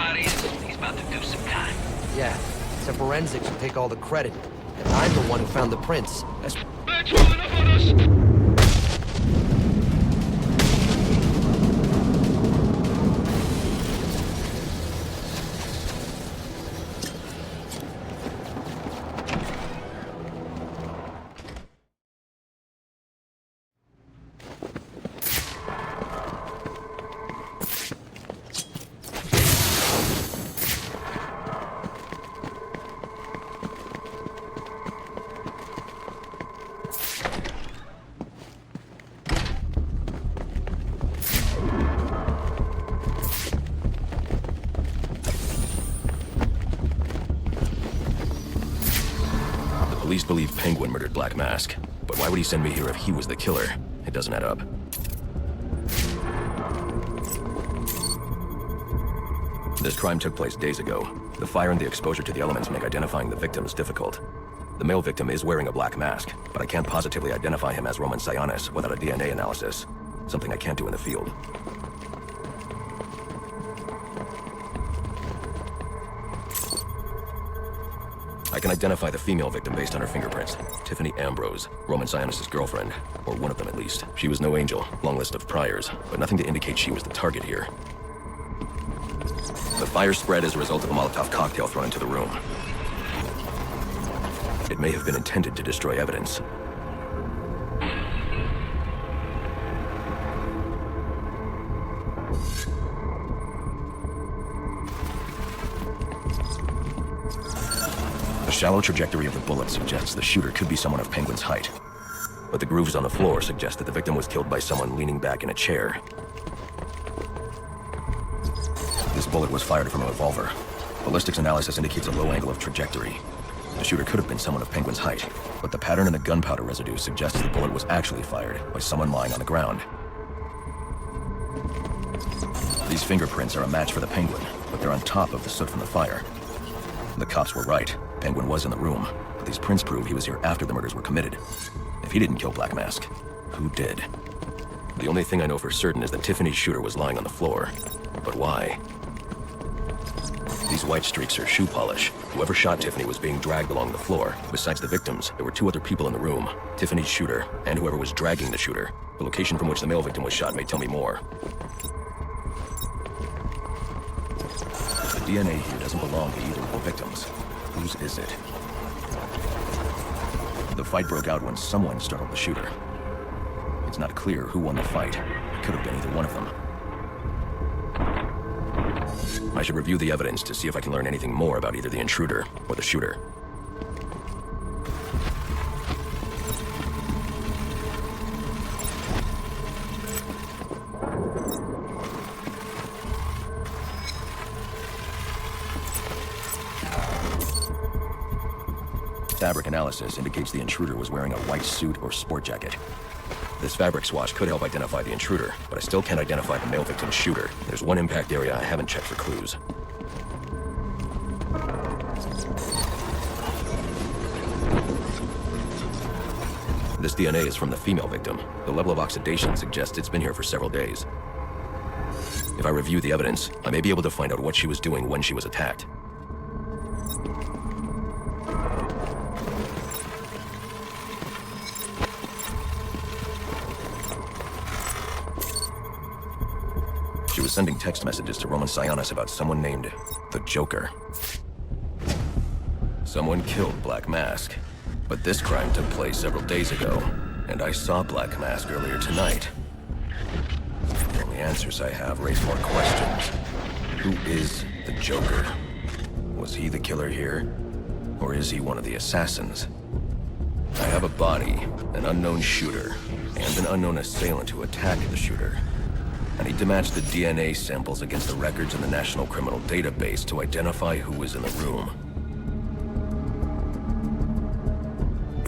bodies, he's about to do some time. Yeah, so forensics will take all the credit. And I'm the one who found the prints. That's... That's rolling up on us! Police believe Penguin murdered Black Mask, but why would he send me here if he was the killer? It doesn't add up. This crime took place days ago. The fire and the exposure to the elements make identifying the victims difficult. The male victim is wearing a black mask, but I can't positively identify him as Roman Sionis without a DNA analysis, something I can't do in the field. I can identify the female victim based on her fingerprints. Tiffany Ambrose, Roman Sionis' girlfriend, or one of them at least. She was no angel, long list of priors, but nothing to indicate she was the target here. The fire spread as a result of a Molotov cocktail thrown into the room. It may have been intended to destroy evidence. The shallow trajectory of the bullet suggests the shooter could be someone of Penguin's height. But the grooves on the floor suggest that the victim was killed by someone leaning back in a chair. This bullet was fired from a revolver. Ballistics analysis indicates a low angle of trajectory. The shooter could have been someone of Penguin's height, but the pattern in the gunpowder residue suggests the bullet was actually fired by someone lying on the ground. These fingerprints are a match for the Penguin, but they're on top of the soot from the fire. The cops were right. Penguin was in the room, but these prints prove he was here after the murders were committed. If he didn't kill Black Mask, who did? The only thing I know for certain is that Tiffany's shooter was lying on the floor. But why? These white streaks are shoe polish. Whoever shot Tiffany was being dragged along the floor. Besides the victims, there were two other people in the room, Tiffany's shooter and whoever was dragging the shooter. The location from which the male victim was shot may tell me more. The DNA here doesn't belong to either of the victims. Whose is it? The fight broke out when someone startled the shooter. It's not clear who won the fight. It could have been either one of them. I should review the evidence to see if I can learn anything more about either the intruder or the shooter. Fabric analysis indicates the intruder was wearing a white suit or sport jacket. This fabric swatch could help identify the intruder, but I still can't identify the male victim's shooter. There's one impact area I haven't checked for clues. This DNA is from the female victim. The level of oxidation suggests it's been here for several days. If I review the evidence, I may be able to find out what she was doing when she was attacked. She was sending text messages to Roman Sionis about someone named the Joker. Someone killed Black Mask, but this crime took place several days ago, and I saw Black Mask earlier tonight. The only answers I have raise more questions. Who is the Joker? Was he the killer here, or is he one of the assassins? I have a body, an unknown shooter, and an unknown assailant who attacked the shooter. I need to match the DNA samples against the records in the National Criminal Database to identify who was in the room.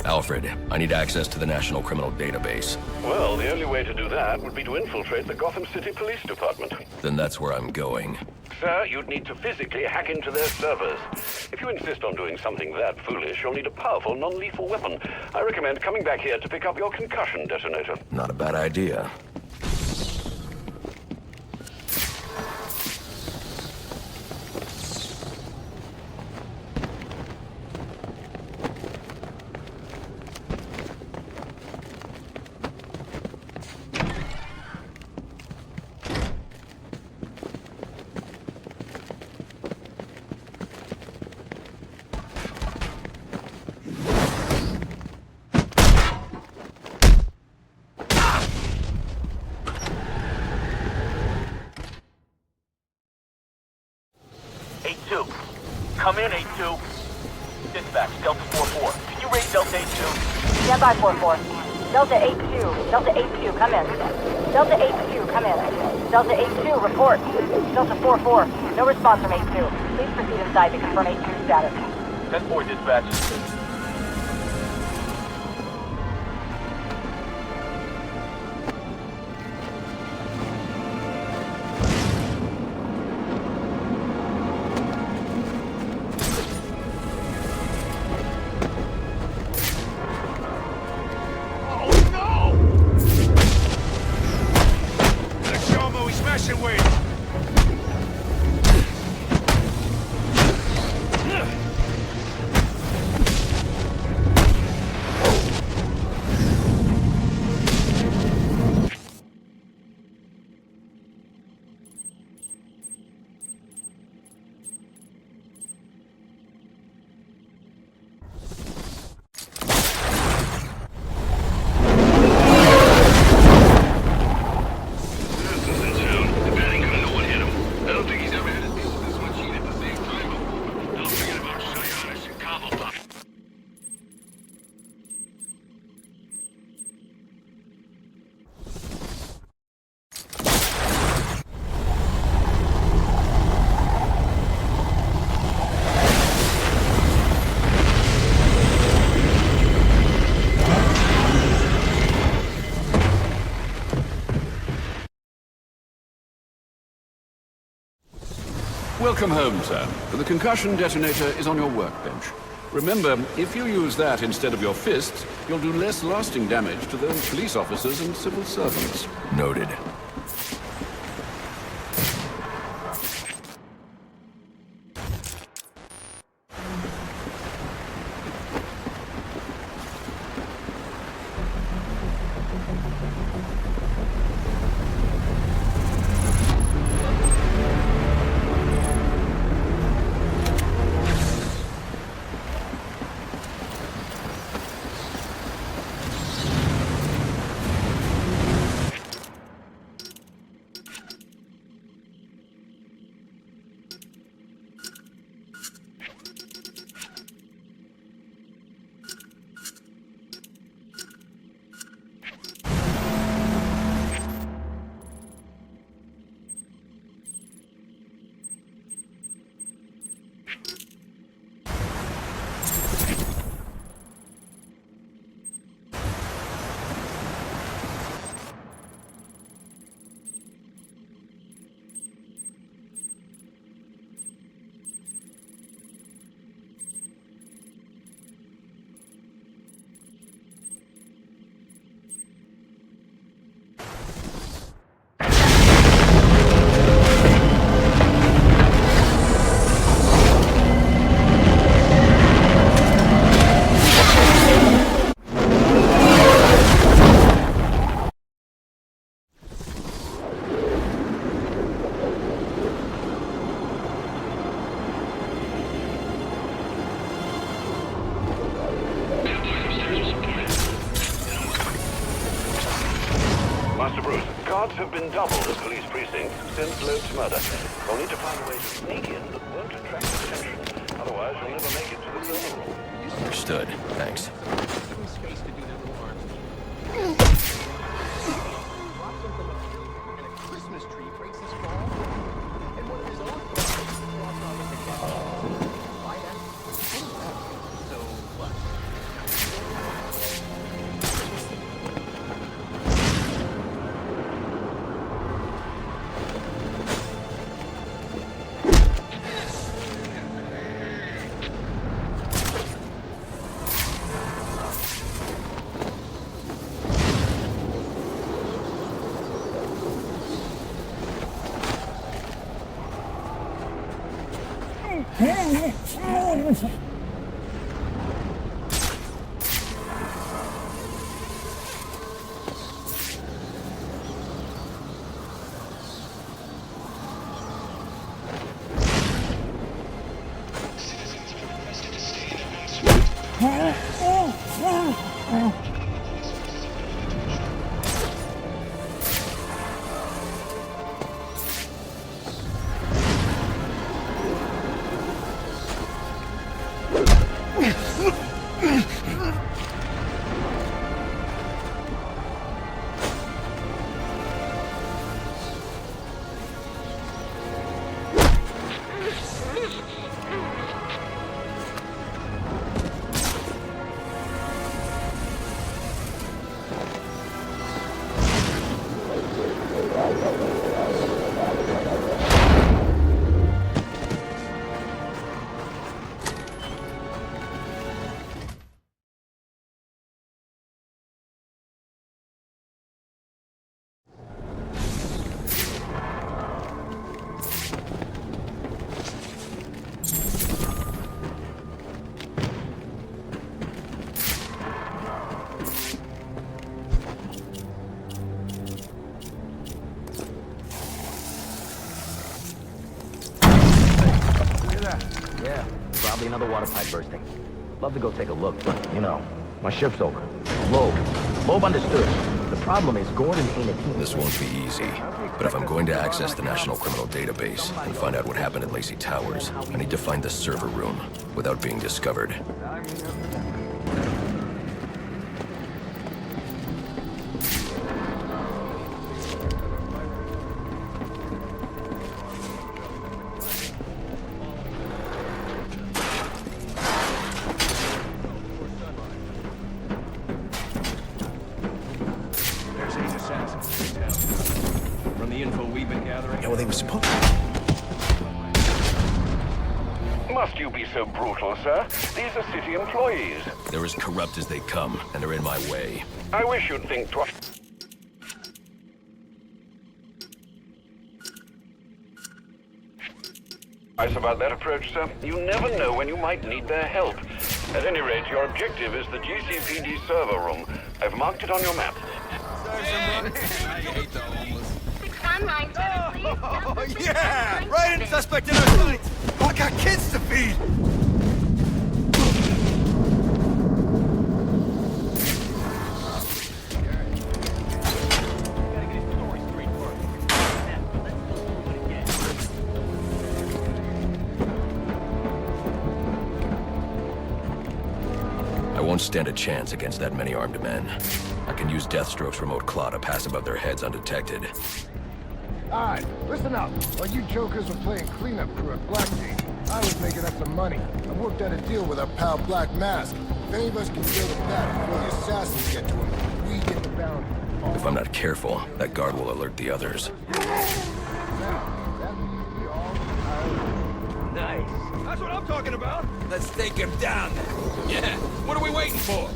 Alfred, I need access to the National Criminal Database. Well, the only way to do that would be to infiltrate the Gotham City Police Department. Then that's where I'm going. Sir, you'd need to physically hack into their servers. If you insist on doing something that foolish, you'll need a powerful, non-lethal weapon. I recommend coming back here to pick up your concussion detonator. Not a bad idea. 8-2. Come in, 8-2. Dispatch, Delta 4-4. Can you read Delta 8-2? Stand by 4-4. Delta 8-2. Delta 8-2, come in. Delta 8-2, come in. Delta 8-2, report. Delta 4-4, no response from 8-2. Please proceed inside to confirm 8-2 status. 10-4, dispatch. Welcome home, sir. The concussion detonator is on your workbench. Remember, if you use that instead of your fists, you'll do less lasting damage to those police officers and civil servants. Noted. Master Bruce, guards have been doubled at police precincts since Loeb's murder. We'll need to find a way to sneak in that won't attract attention. Otherwise, you'll never make it to the server room. Understood. Thanks. Yeah, probably another water pipe bursting. Love to go take a look, but, you know, my shift's over. Loeb understood. The problem is Gordon ain't a team. This won't be easy. But if I'm going to access the National Criminal Database and find out what happened at Lacey Towers, I need to find the server room without being discovered. From the info we've been gathering. Yeah, well, they were supposed to... Must you be so brutal, sir? These are city employees. They're as corrupt as they come, and they're in my way. I wish you'd think twice. About that approach, sir. You never know when you might need their help. At any rate, your objective is the GCPD server room. I've marked it on your map. Oh, yeah! Right in, suspect in our sights! I got kids to feed! I won't stand a chance against that many armed men. I can use Deathstroke's remote claw to pass above their heads undetected. Alright, listen up. While you jokers were playing cleanup crew at Blackgate, I was making up some money. I worked out a deal with our pal Black Mask. If any of us can deal with that before the assassins get to him, we get the bounty. If I'm not careful, that guard will alert the others. Now, that means we all Nice. That's what I'm talking about. Let's take him down then. Yeah. What are we waiting for?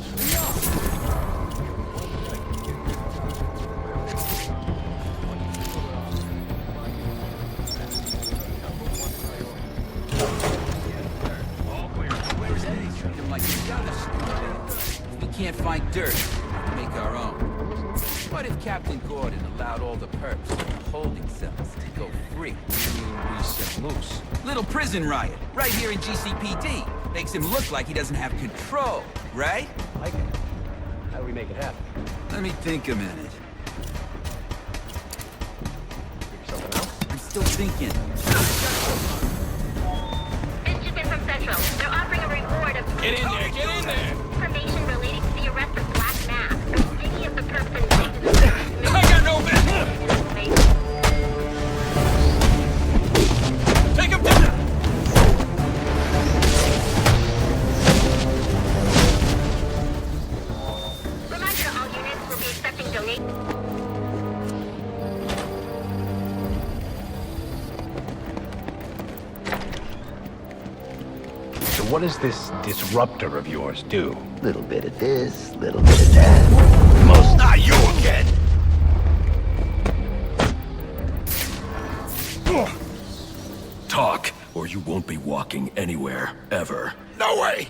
We can't find dirt to make our own. What if Captain Gordon allowed all the perps in the holding cells to go free? We set loose. Little prison riot, right here in GCPD. Makes him look like he doesn't have control, right? Like it. How do we make it happen? Let me think a minute. Something else? I'm still thinking. This has been from Central. They're offering a reward of... Get in there! Get in there! Information relating to the arrest of Black Mask. Any of the perps injected I got no bet! Take him down! Reminder to all units, we'll be accepting donations. So what does this disruptor of yours do? Little bit of this, little bit of that. Most not you again! Talk, or you won't be walking anywhere, ever. No way!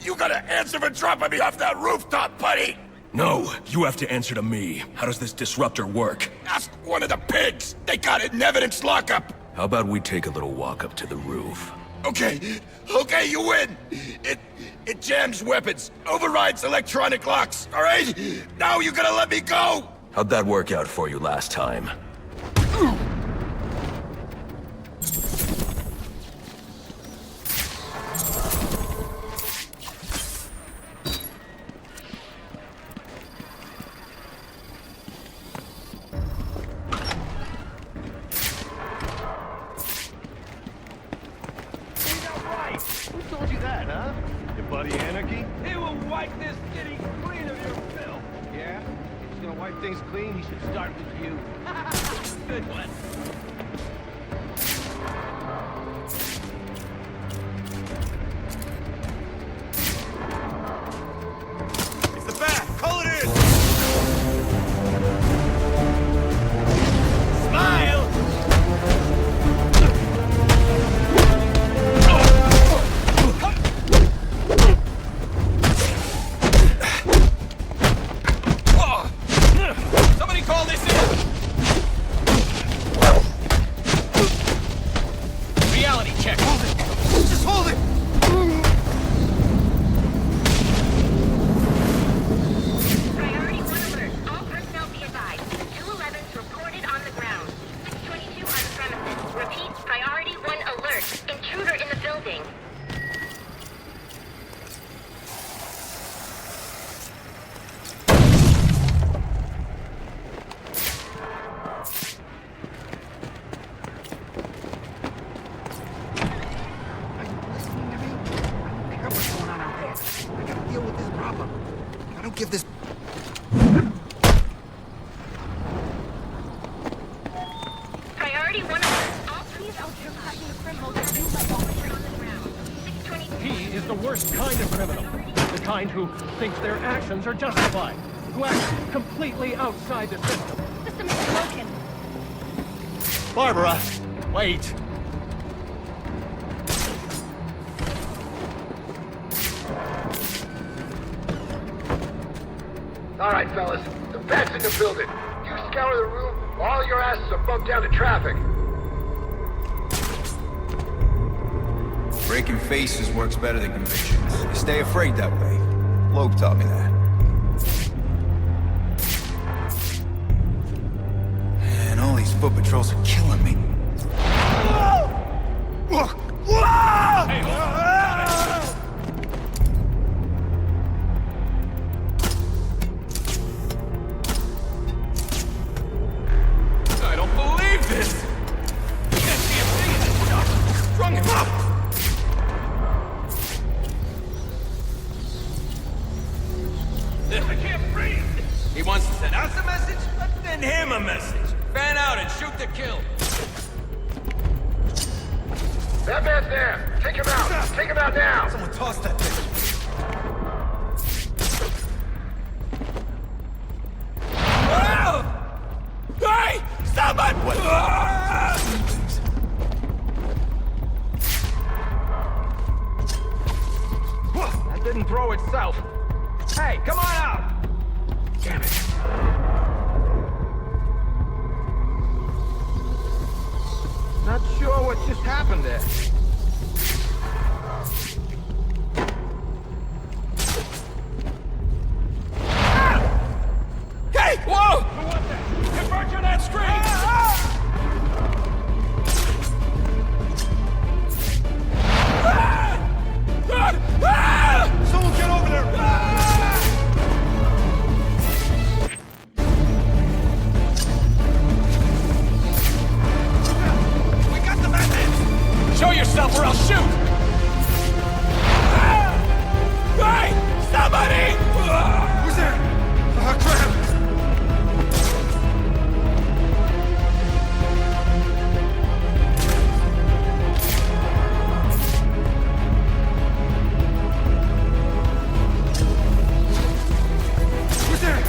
You gotta answer for dropping me off that rooftop, buddy! No, you have to answer to me. How does this disruptor work? Ask one of the pigs! They got it in evidence lockup! How about we take a little walk up to the roof? Okay, you win! It jams weapons, overrides electronic locks, alright? Now you gotta let me go! How'd that work out for you last time? Who told you that, huh? Your buddy Anarchy? He will wipe this city clean of your filth. Yeah? If he's gonna wipe things clean, he should start with you. Good one. It's the bat! Call it in! Smile! Somebody call this in! Reality check. Just hold it! Priority 1 alert. All personnel be advised. 211's reported on the ground. 622 on the premises. Repeat, priority 1 alert. Intruder in the building. Give this... Priority 1 alert. All police ultra-crushing criminals have been reported on the ground. 622. He is the worst kind of criminal. The kind who thinks their actions are justified. Who acts completely outside the system. System is broken. Barbara, wait. All right, fellas. The vet's in the building. You scour the room, all your asses are bumped down to traffic. Breaking faces works better than convictions. You stay afraid that way. Loeb taught me that. And all these foot patrols are killing me. I don't believe this! You can't see a thing in this stuff! Strung him up! I can't breathe! He wants to send us a message? Let's send him a message! Fan out and shoot to kill! That man's there. Take him out. Take him out now. Someone toss that thing. Hey! Somebody! That didn't throw itself. Hey, come on out! Damn it. Not sure what just happened there. Hey! Whoa! Who was that? Converge on that screen! Someone get over there! We got the methods! Show yourself or I'll shoot! Hey! Somebody! Who's there? Crap! Who's there?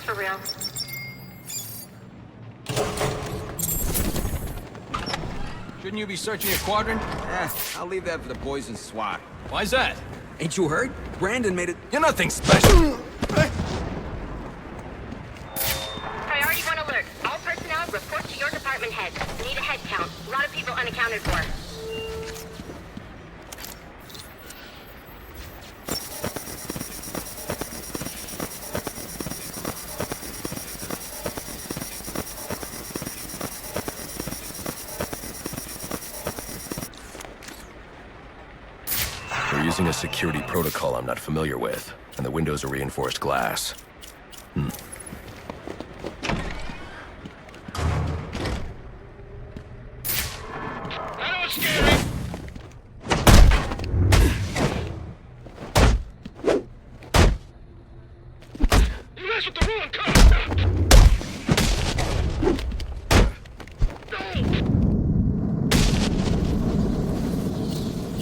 For real. Shouldn't you be searching your quadrant? I'll leave that for the boys in SWAT. Why's that? Ain't you heard? Brandon made it... You're nothing special! Priority 1 alert. All personnel report to your department head. Need a head count. A lot of people unaccounted for. They're using a security protocol I'm not familiar with, and the windows are reinforced glass. I know it's scary. You mess with the wrong cop.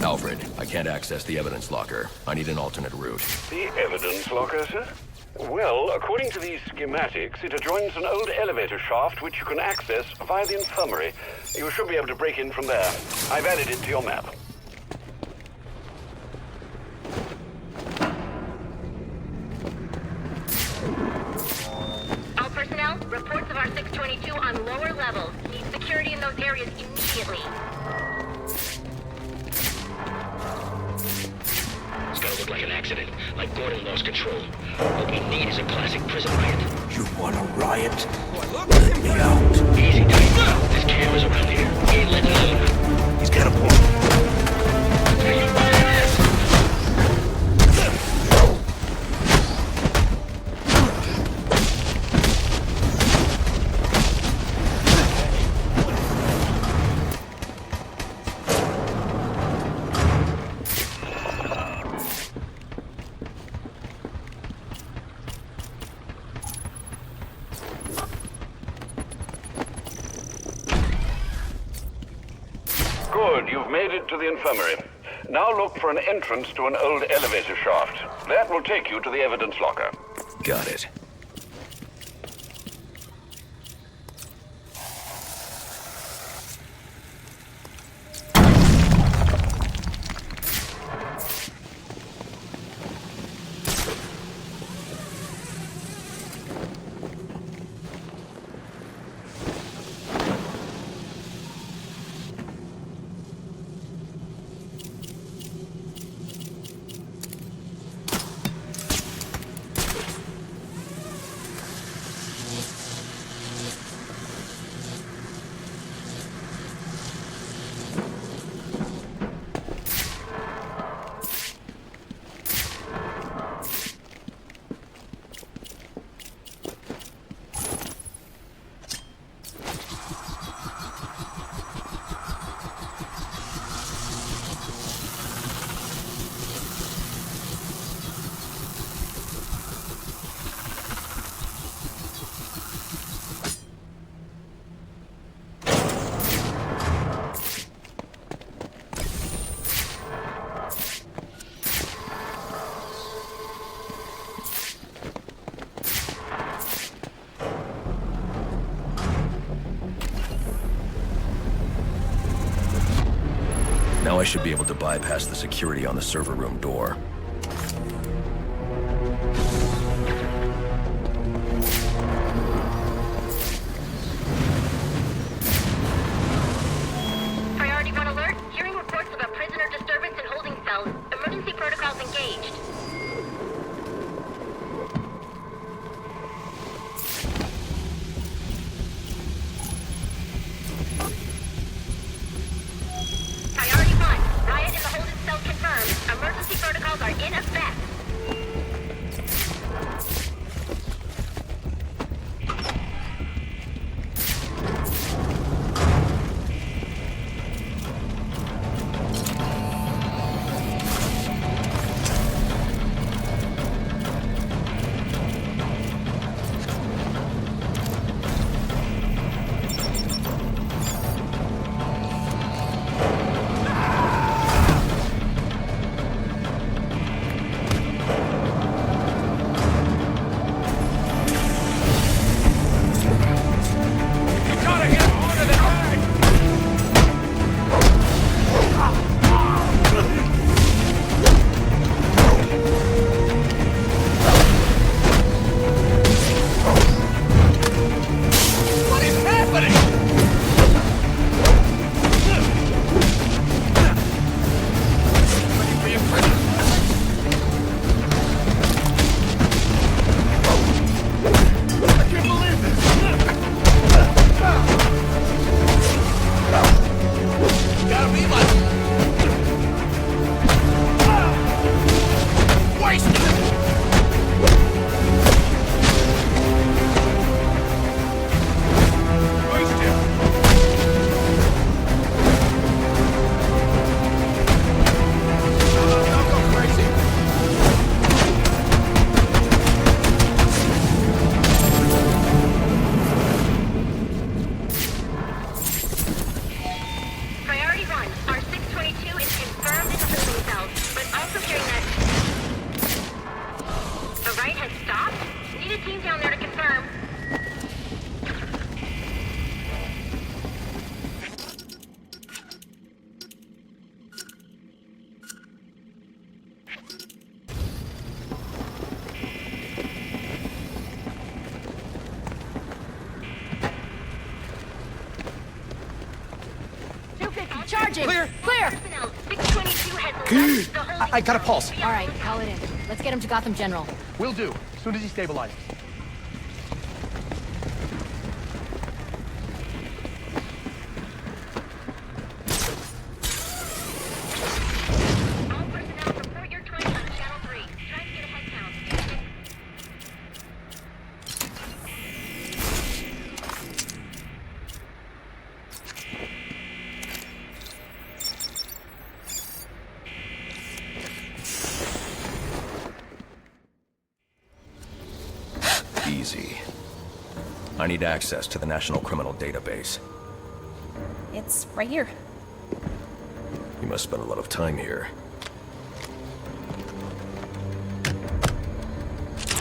Alfred, I can't access the evidence locker. I need an alternate route. The evidence locker, sir? Well, according to these schematics, it adjoins an old elevator shaft which you can access via the infirmary. You should be able to break in from there. I've added it to your map. All personnel, reports of R622 on lower levels. Need security in those areas immediately. It's gotta look like an accident, like Gordon lost control. What we need is a classic prison riot. You want a riot? Boy, look at him! Me out. Easy, tight. There's cameras around here. He ain't letting on. He's got a point. Hey, you buy this? Good, you've made it to the infirmary. Now look for an entrance to an old elevator shaft. That will take you to the evidence locker. Got it. Now I should be able to bypass the security on the server room door. Priority 1 alert. Hearing reports of a prisoner disturbance in holding cells. Emergency protocols engaged. Priority 1. Riot in the holding cell confirmed. Emergency protocols are in effect. Charging! Clear! Clear! Personnel, 622 has left the whole... I got a pulse. All right, call it in. Let's get him to Gotham General. Will do, as soon as he stabilizes. All personnel, report your 20 on Channel 3. Try to get a head count. Easy. I need access to the National Criminal Database. It's right here. You must spend a lot of time here.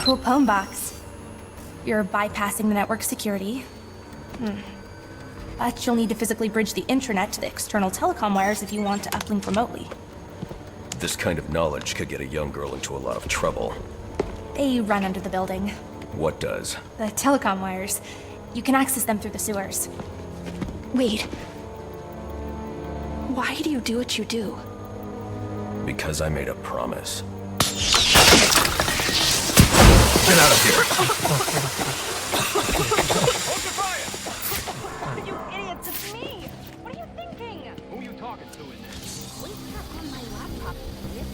Cool poem box. You're bypassing the network security. But you'll need to physically bridge the intranet to the external telecom wires if you want to uplink remotely. This kind of knowledge could get a young girl into a lot of trouble. They run under the building. What does? The telecom wires. You can access them through the sewers. Wait. Why do you do what you do? Because I made a promise. Get out of here! You idiots, it's me! What are you thinking? Who are you talking to in there? Wait, you're on my laptop, idiot.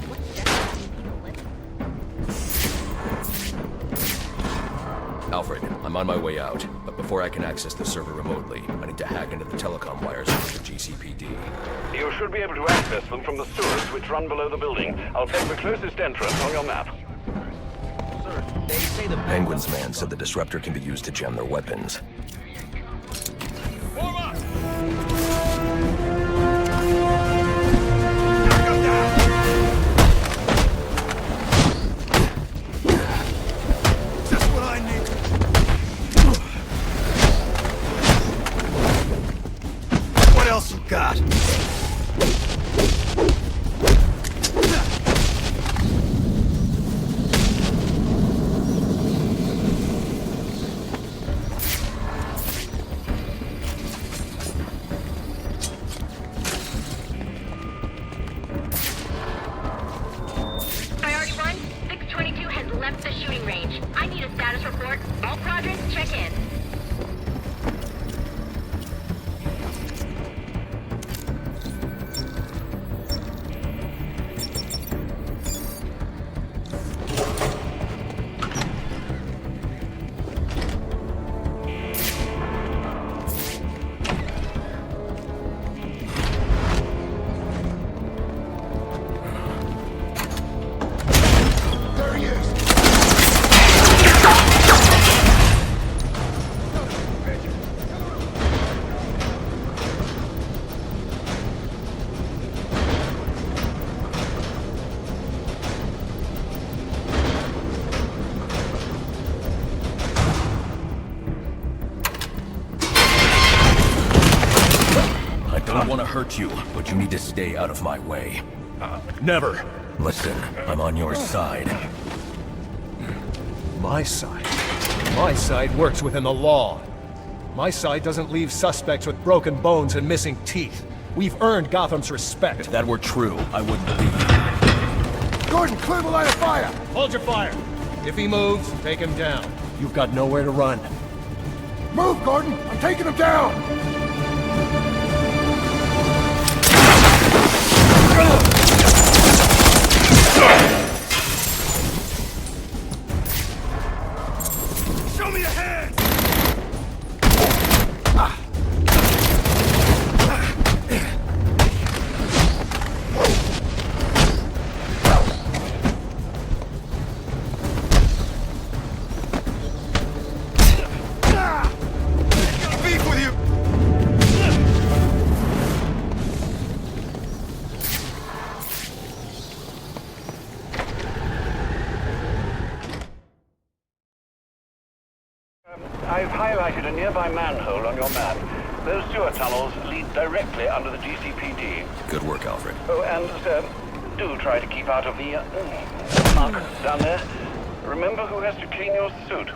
What's that? Alfred, I'm on my way out, but before I can access the server remotely, I need to hack into the telecom wires of the GCPD. You should be able to access them from the sewers which run below the building. I'll take the closest entrance on your map. They say the Penguin's man said the disruptor can be used to jam their weapons. Form up! Just what I need. What else you got? Priority 1, 622 has left the shooting range. I need a status report. All quadrants, check in. There he is! I don't want to hurt you, but you need to stay out of my way. Never. Listen, I'm on your side. My side? My side works within the law. My side doesn't leave suspects with broken bones and missing teeth. We've earned Gotham's respect. If that were true, I wouldn't believe you. Gordon, clear the line of fire! Hold your fire. If he moves, take him down. You've got nowhere to run. Move, Gordon! I'm taking him down! Show me your hands! Got beef with you! I've highlighted a nearby manhole on your map. Those sewer tunnels lead directly under the GCPD. Good work, Alfred. Oh, and, do try to keep out of the, muck down there. Remember who has to clean your suit.